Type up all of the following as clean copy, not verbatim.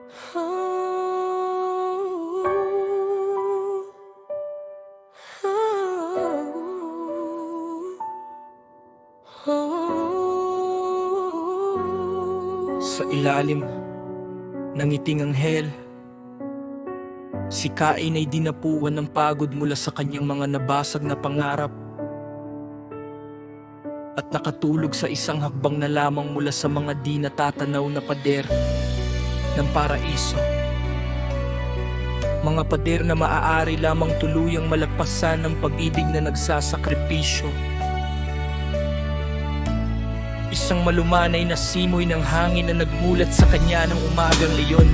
Sa ilalim ng ngiting anghel, si Cain ay dinapuan ng pagod mula sa kanyang mga nabasag na pangarap at nakatulog sa isang hakbang na lamang mula sa mga di natatanaw na pader ng paraiso. Mga pader na maaari lamang tuluyang malagpasan ng pag-ibig na nagsasakripisyo. Isang malumanay na simoy ng hangin na nagmulat sa kanya ng umagang leyon.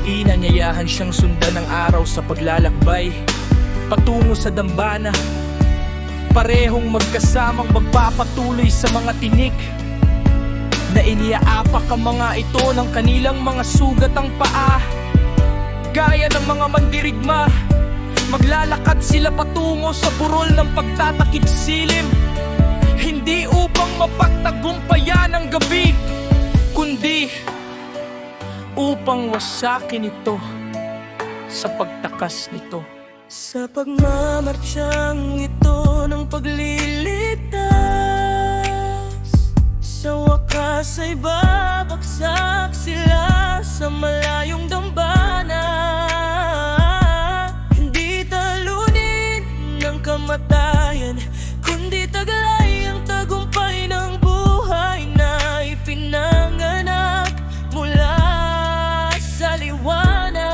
Inanyayahan siyang sundan ng araw sa paglalakbay patungo sa dambana. Parehong magkasamang magpapatuloy sa mga tinik na iniaapak ang mga ito ng kanilang mga sugat ang paa. Gaya ng mga mandirigma, maglalakad sila patungo sa burol ng pagtatakip silim. Hindi upang mapagtagumpayan ang gabi, kundi upang wasakin ito sa pagtakas nito. Sa pagmamartsyang ito ng paglilitas, sa wakas ay babagsak sila sa malayong dambana. Hindi talunin ng kamatayan, kundi taglay ang tagumpay ng buhay na ipinanganak mula sa liwanag.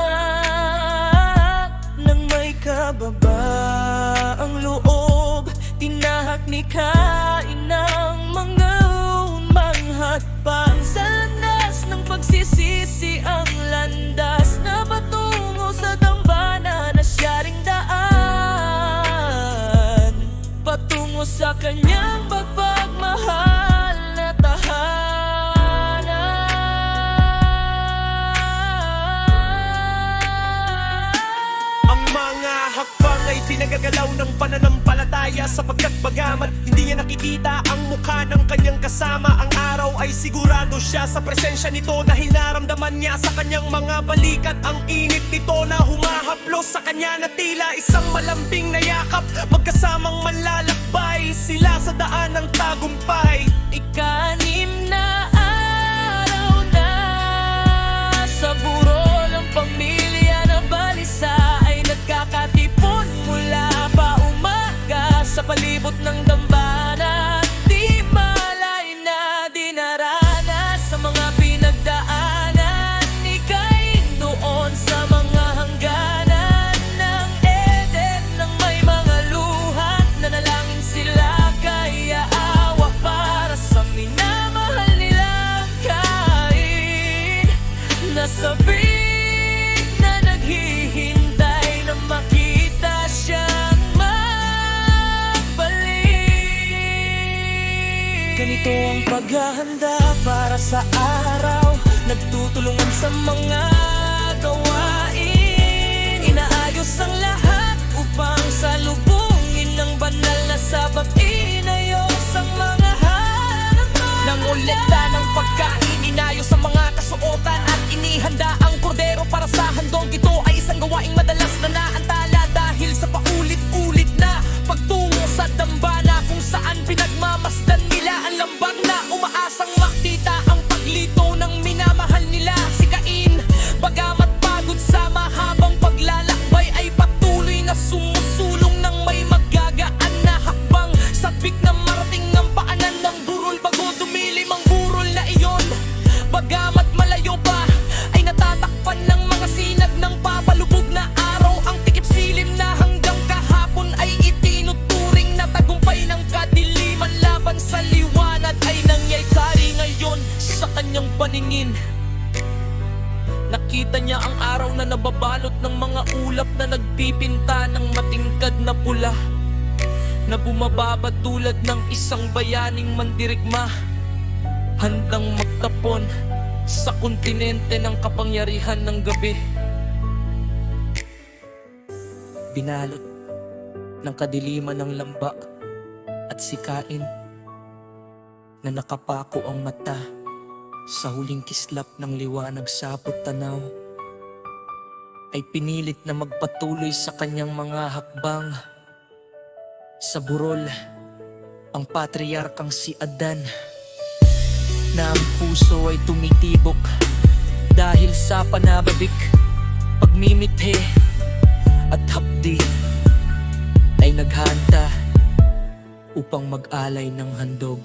Nang may kababaang loob, tinahak ni Cain ng mga umanghat pa. Sa landas ng pagsisisi ang landas na patungo sa dambana na siya ring daan patungo sa kanyang pagpagmahal na tahanan. Ang mga hakbang ay pinagagalaw ng pananampalataya, sapagkat bagamat hindi niya nakikita ang mukha ng kanyang kasama, ang araw ay sigurado siya sa presensya nito, dahil naramdaman niya sa kanyang mga balikat ang init nito na humahaplos sa kanya na tila isang malambing na yakap. Magkasamang manlalakbay sila sa daan ng tagumpay. Ika-6 na araw na sa burol ang pamilya na balisa ay nagkakatipon mula pa umaga sa palibot ng dambana. Di malay na dinaranas sa mga pinagdaanan ni Cain doon sa mga hangganan ng Eden, nang may mga luha na nalangin sila kaya awa para sa minamahal nilang Cain. Nasabik na naghihintay na makita siyang magbalik. Ganito ang paghahanda para sa araw, nagtutulungan sa mga gawain. Inaayos ang lahat upang salubungin ng banal na sabak. Inayos ang mga halaman, Nangolekta ng pagkain, inayos ang mga kasuotan at inihanda ang kordero para sa handog. Ito ay isang gawaing madalas na naantala dahil sa paulit-ulit na pagtungo sa dambana, kung saan pinagmamasdan nila ang lambang na umaasang makita ang paglito ng minamahal nila si Cain. Bagamat pagod sa mahabang paglalakbay ay patuloy na sumusulong ng may magagaan na hakbang. Sabik na marating ang paanan ng burol bago dumilim ang burol na iyon. Bagamat malayo pa ay natatakpan ng mga sinag ng papalubog na araw. Ang tikip silim na hanggang kahapon ay itinuturing na tagumpay ng kadiliman laban sa liwanag ay nangyayari ngayon sa kanyang paningin. Nakita niya ang araw na nababalot ng mga ulap na nagpipinta ng matingkad na pula, na bumababa tulad ng isang bayaning mandirigma, handang magtapon sa kontinente ng kapangyarihan ng gabi. Binalot ng kadiliman ng lambak at si Cain na nakapako ang mata Sa huling kislap ng liwanag sa tanaw, ay pinilit na magpatuloy sa kanyang mga hakbang. Sa burol, ang patriarkang si Adan, na ang puso ay tumitibok dahil sa panababik, pagmimithe at hapdi ay naghanta upang mag-alay ng handog.